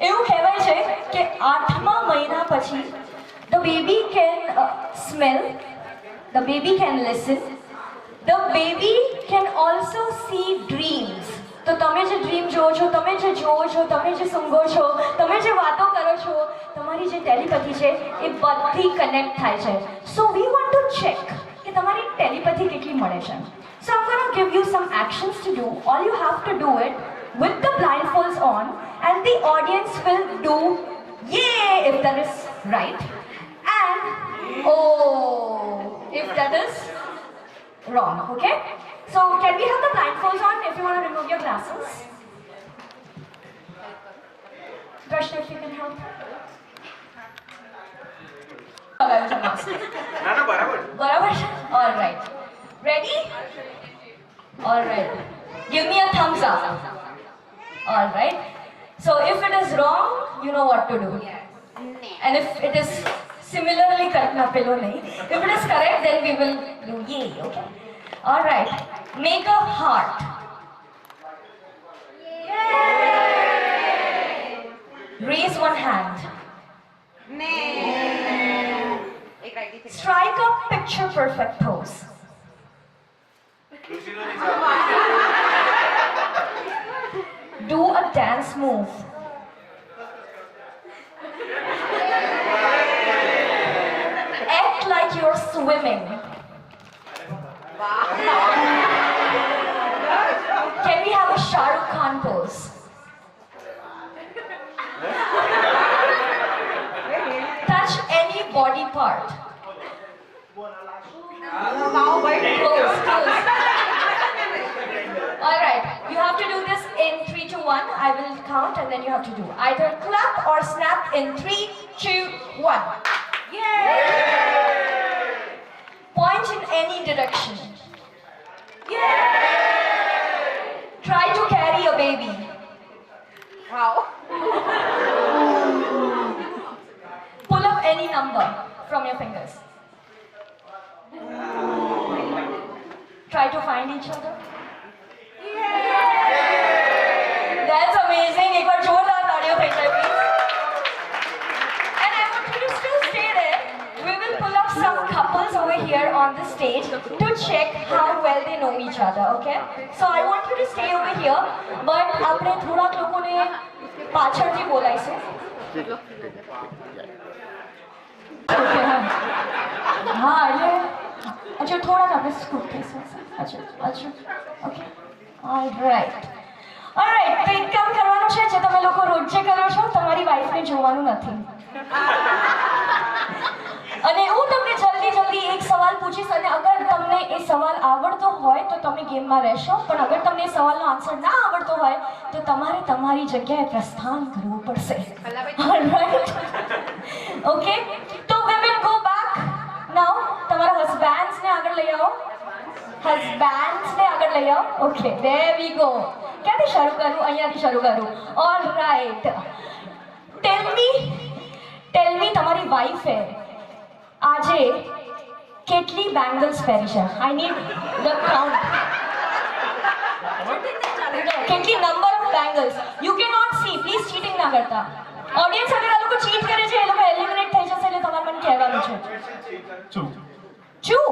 એવું કહેવાય છે કે 8મા મહિના પછી the baby can smell, the baby can listen, the baby can also see dreams. તો તમે જે ડ્રીમ જોવો છો, તમે જે જોવો છો, તમે જે સૂંઘો છો, તમે જે વાતો કરો છો, તમારી જે ટેલિપેથી છે એ બધી કનેક્ટ થાય છે. સો વી વોન્ટ ટુ ચેક કે તમારી ટેલિપેથી કેટલી મળે છે. So I'm going to give you some actions to do. All you have to do it with the blindfolds on, and the audience will do yay if that is right, and oh if that is wrong. Okay? So can we have the blindfolds on if you want to remove your glasses? Prashna, if you can help. Barabar? All right. Ready? All right. Give me a thumbs up. All right. So if it is wrong, you know what to do. And if it is similarly correct, if it is correct, then we will do yay. Okay. All right. Make a heart. Raise one hand. Strike a picture perfect pose. Do a dance move. Act like you're swimming. Can we have a Shah Rukh Khan pose? Touch any body part. Close. Alright, you have to do this in 3, 2, 1. I will count and then you have to do either clap or snap in 3, 2, 1. Yay! Point in any direction. Yay! Try to carry a baby. Wow. Pull up any number from your fingers. Try to find each other. That's amazing. एक बार जोरदार तालियों फेंक लें please. And I want you to still stay there. We will pull up some couples over here on the stage to check how well they know each other. Okay? So I want you to stay over here. But आपने थोड़ा लोगों ने पाछड़ जी बोला इसे. हाँ ये अच्छा थोड़ा सा बस स्कूटी से अच्छा ओके ऑलराइट તો એક કામ કરવાનું છે જે તમે લોકો રોજે કરો છો તમારી વાઈફને જોવાનું નથી અને હું તમને જલ્દી એક સવાલ પૂછીશ અને અગર તમને એ સવાલ આવડતો હોય તો તમે ગેમમાં રહેશો પણ અગર તમને એ સવાલનો આન્સર ના આવડતો હોય તો તમારે તમારી જગ્યાએ પ્રસ્થાન કરવું પડશે ઓલરાઈટ ઓકે તો વી વિલ ગો બેક નાઉ તમારા હસબેન્ડ્સને આગળ લઈ આવો હસબેન્ડ્સને આગળ લઈ આવો ઓકે ધેર વી ગો ક્યાંથી શરૂ કરું અહીંયાથી શરૂ કરું ઓલરાઈટ ટેલ મી તમારી વાઈફે આજે કેટલી બેંગલ્સ પહેરી છે આઈ નીડ ધ કાઉન્ટ કેટલી number of bangles you can not see please cheating ના કરતા ઓડિયન્સ અગર આ લોકો ચીટ કરે છે એ લોકો એલિમિનેટ થઈ જશે એટલે તમારે મને કહેવાનું છે Two.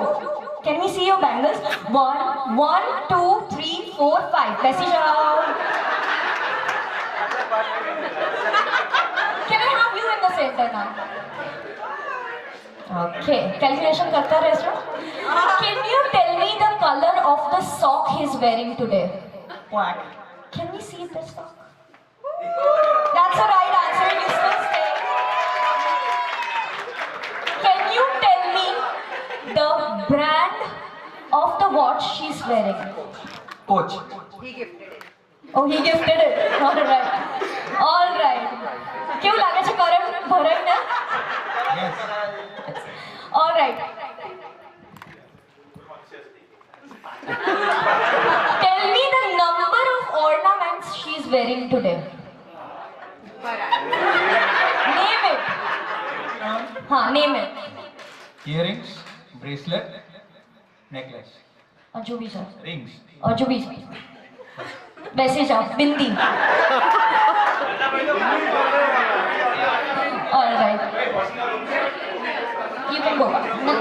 Can we see your bangles? 1, 2, 3, 4, 5. Bessie jao. Can I have you in the center now? Okay. Calculation karta rehso. Can you tell me the color of the sock he's wearing today? Black. Can we see this sock? That's the right answer. You still stay. Can you tell me the brand of the watch she's wearing? Coach. He gifted it. Oh, he gifted it. All right. क्यों लगे छे current भराई ना? Yes. All right. Tell me the number of ornaments she's wearing today. Name it. Name it. Earrings, bracelet, necklace, और जो भी sir rings. और जो भी सर वैसे जाओ बिंदी. All right. You can go back. No.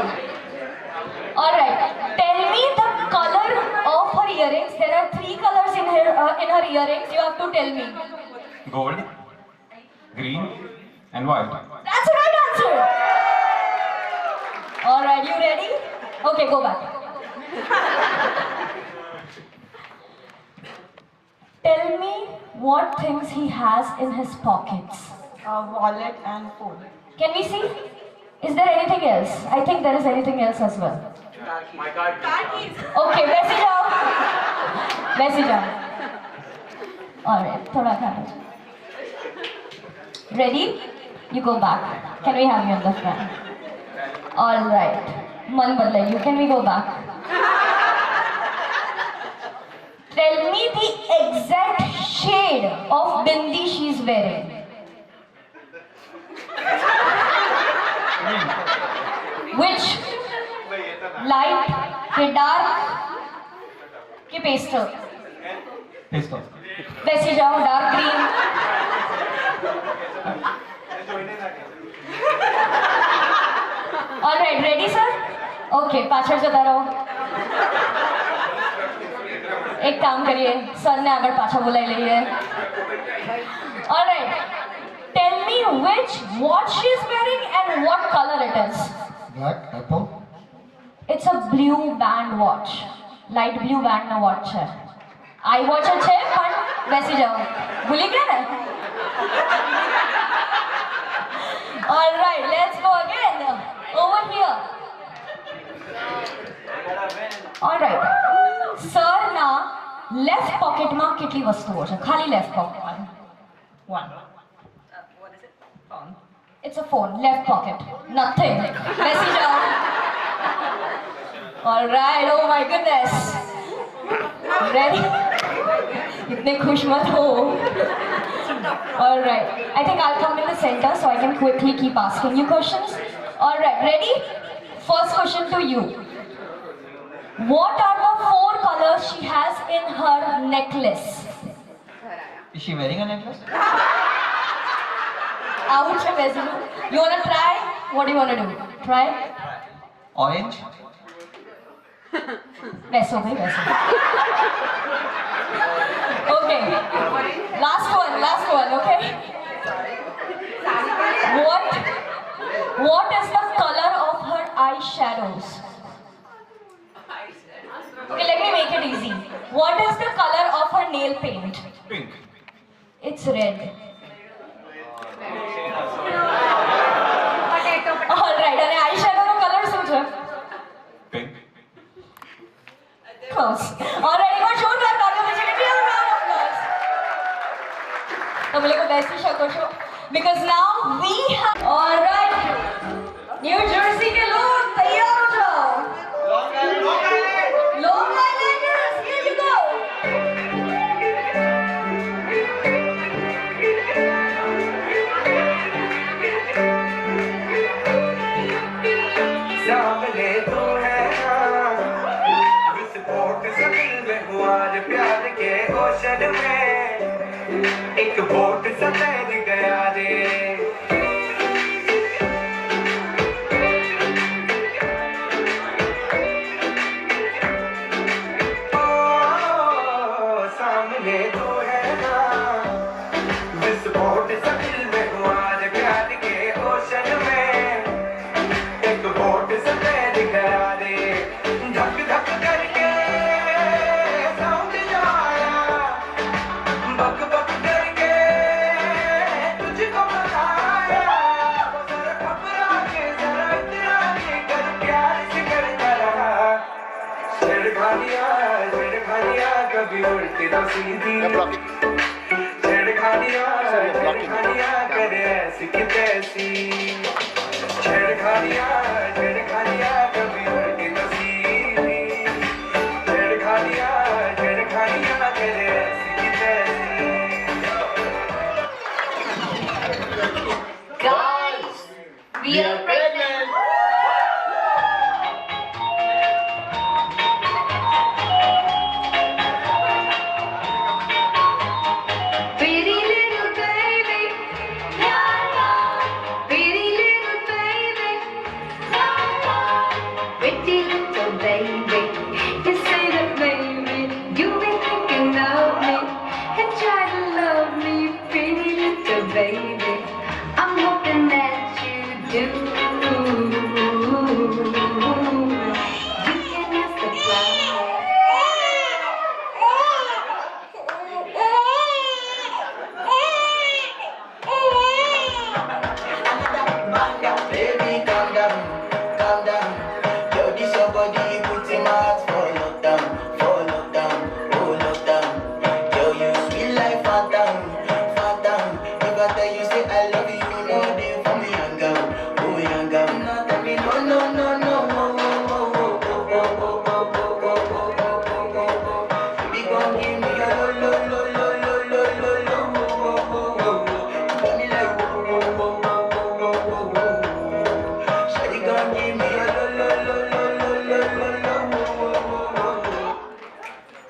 All right. Tell me the color of her earrings. There are 3 colors in her earrings. You have to tell me. Gold, green, and white. That's the right answer. All right. You ready? Okay, go back. Tell me what things he has in his pockets. A wallet and phone. Can we see? Is there anything else? I think there is anything else as well. My card. Okay, वैसे जाओ. वैसे जाओ. Alright, थोड़ा खाना. Ready? You go back. Can we have you on the front? Alright. मन बदलाइए. Can we go back? Tell me the exact shade of bindi she's wearing. Which? Light, के dark, के pastel. Pastel. वैसे जाओ dark green. All right, ready sir? Okay, पाछड़ जता रहो. एक काम करिए, सर ने आगे पाछा बुलाई ली है. All right. Tell me which watch she is wearing and what color it is. Black, apple. It's a blue band watch. Light blue band ना watch है. I watch अच्छे पर वैसे जाओ. भूली गया ना? All right, let's go again. Over here. All right. Sir ना left pocket માં કેટલી વસ્તુઓ છે? ખાલી left pocket માં. One. It's a phone, left pocket. Nothing. वैसे जाओ. All right. Oh my goodness. Ready? इतने खुश मत हो. All right. I think I'll come in the center so I can quickly keep asking you questions. All right. Ready? First question to you. What are the 4 colors she has in her necklace? Is she wearing a necklace? Ouch, Vesu. You wanna try? What do you wanna do? Try? Orange. Vesu, bhai, Vesu. Okay. Last one, okay? What is the color of her eyeshadows? Okay, let me make it easy. What is the color of her nail paint? Pink. It's red. Alright, and eyeshadow no color શું છે? Pink. Close. Alright, એક વાર જોરદાર તાળીઓ બજાવી દો. Round of applause. તમે લોકો બેસી શકો છો. Because now we have. Alright. New Jersey के लोग तैयार हो जाओ. Long Islanders, here you go. सामने तो है विस्फोट सकिल में हुआ रे प्यार के ओशन में एक बोट सा तैर गया रे सामने तो है ना विस्फोट सकिल में हुआ रे प्यार के ओशन में एक बोट से तैर गया रे धक धक करके साउंड जो आया बक बक करके तुझको बताया वो जरा घबरा के जरा इतरा के कर प्यार से करता रहा छेड़खानियाँ कभी उल्टी तो सीधी छेड़खानियाँ करे ऐसी की तैसी छेड़खानियाँ कभी उल्टी तो सीधी छेड़खानियाँ करे ऐसी की तैसी Guys, we are pregnant.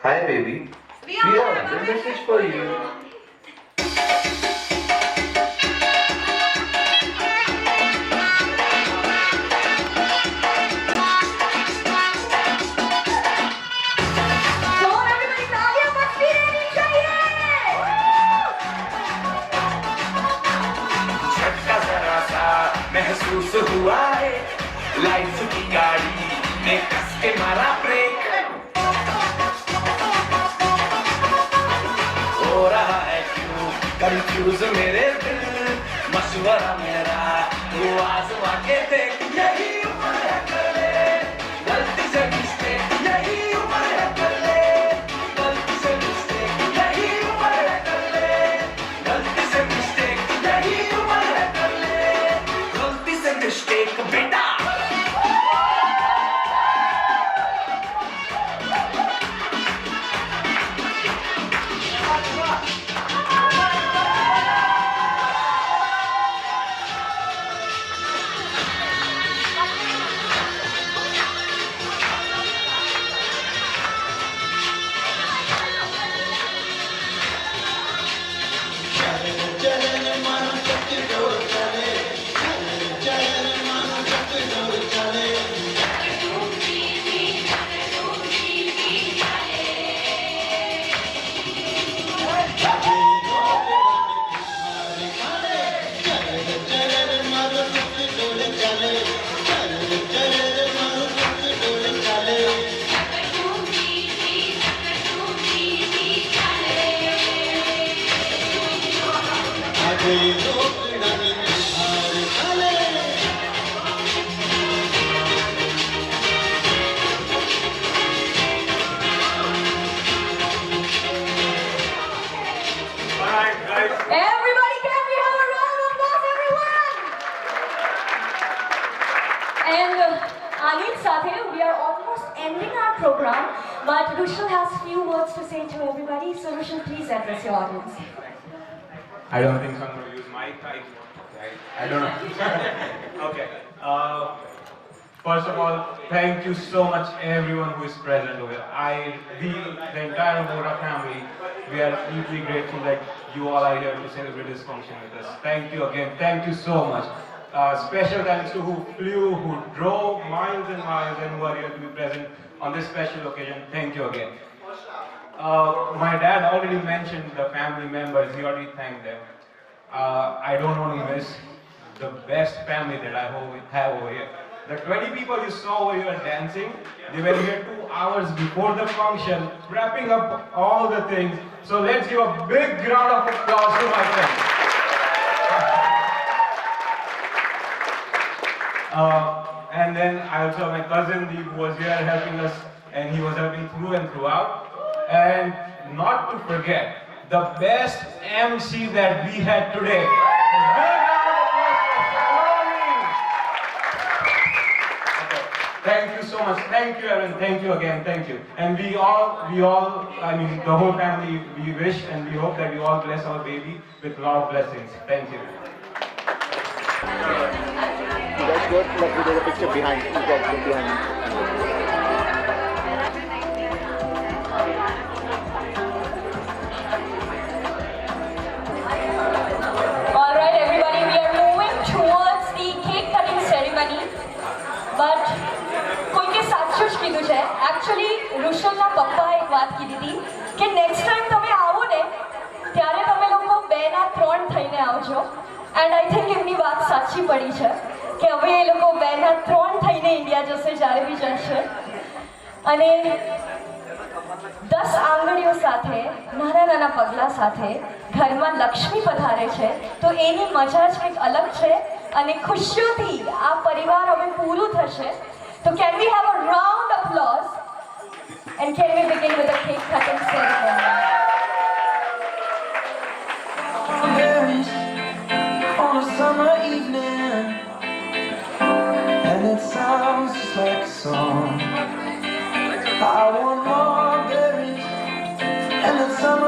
Hi, baby. We have a message for you. Come on, everybody, तालियां बजती रहनी चाहिए. झटका जरा सा महसूस हुआ है, लाइफ की गाड़ी ने कस के मारा ब्रेक. हो रहा है क्यों कंफ्यूज मेरे दिल, मशवरा मेरा तू आजमा के देख. यही उम्र है कर ले गलती से मिस्टेक, यही उम्र है कर ले गलती से मिस्टेक, यही उम्र है कर ले गलती से मिस्टेक, यही उम्र है कर ले गलती से मिस्टेक. बेटा Everybody, can we have a round of applause, everyone? And Anil Sathe, we are almost ending our program, but Rushal has few words to say to everybody. So Rushal, please address your audience. I don't think so. I'm going to use my mic. I don't know. Okay. First of all, thank you so much everyone who is present over here. The entire Mora family, we are deeply grateful that you all are here to celebrate this function with us. Thank you again. Thank you so much. Special thanks to who flew, who drove miles and miles and who are here to be present on this special occasion. Thank you again. My dad already mentioned the family members. He already thanked them. I don't want to miss the best family that I have over here. The 20 people you saw over here dancing, they were here 2 hours before the function, wrapping up all the things. So let's give a big round of applause to my friends. And then I also have my cousin Deep who was here helping us, and he was helping through and throughout. And not to forget, the best MC that we had today. A big round of applause for Saloni. Okay. Thank you so much. Thank you, Aaron. Thank you again. Thank you. And we all, I mean, the whole family, we wish and we hope that you all bless our baby with a lot of blessings. Thank you. You guys good? Like we did a picture behind. You guys go behind. Alright, everybody, we are moving towards the cake cutting ceremony. But કોઈકે સાચું જ કીધું છે. Actually, રુશલના પપ્પાએ એક વાત કીધી હતી કે નેક્સ્ટ ટાઈમ તમે આવો ને ત્યારે તમે લોકો 2 ના 3 થઈને આવજો. એન્ડ આઈ થિંક એમની વાત સાચી પડી છે કે હવે એ લોકો 2 ના 3 થઈને ઇન્ડિયા જશે જ્યારે બી જશે. અને 10 આંગળીઓ સાથે નાના નાના પગલા સાથે ઘરમાં લક્ષ્મી પધારે છે તો એની મજા જ કંઈક અલગ છે. અને ખુશીઓથી આ પરિવાર હવે પૂરું થશે. તો can we have a round of applause and can we begin with a cake cutting ceremony. On a summer evening, and it sounds just like a song. I want more berries, and that summer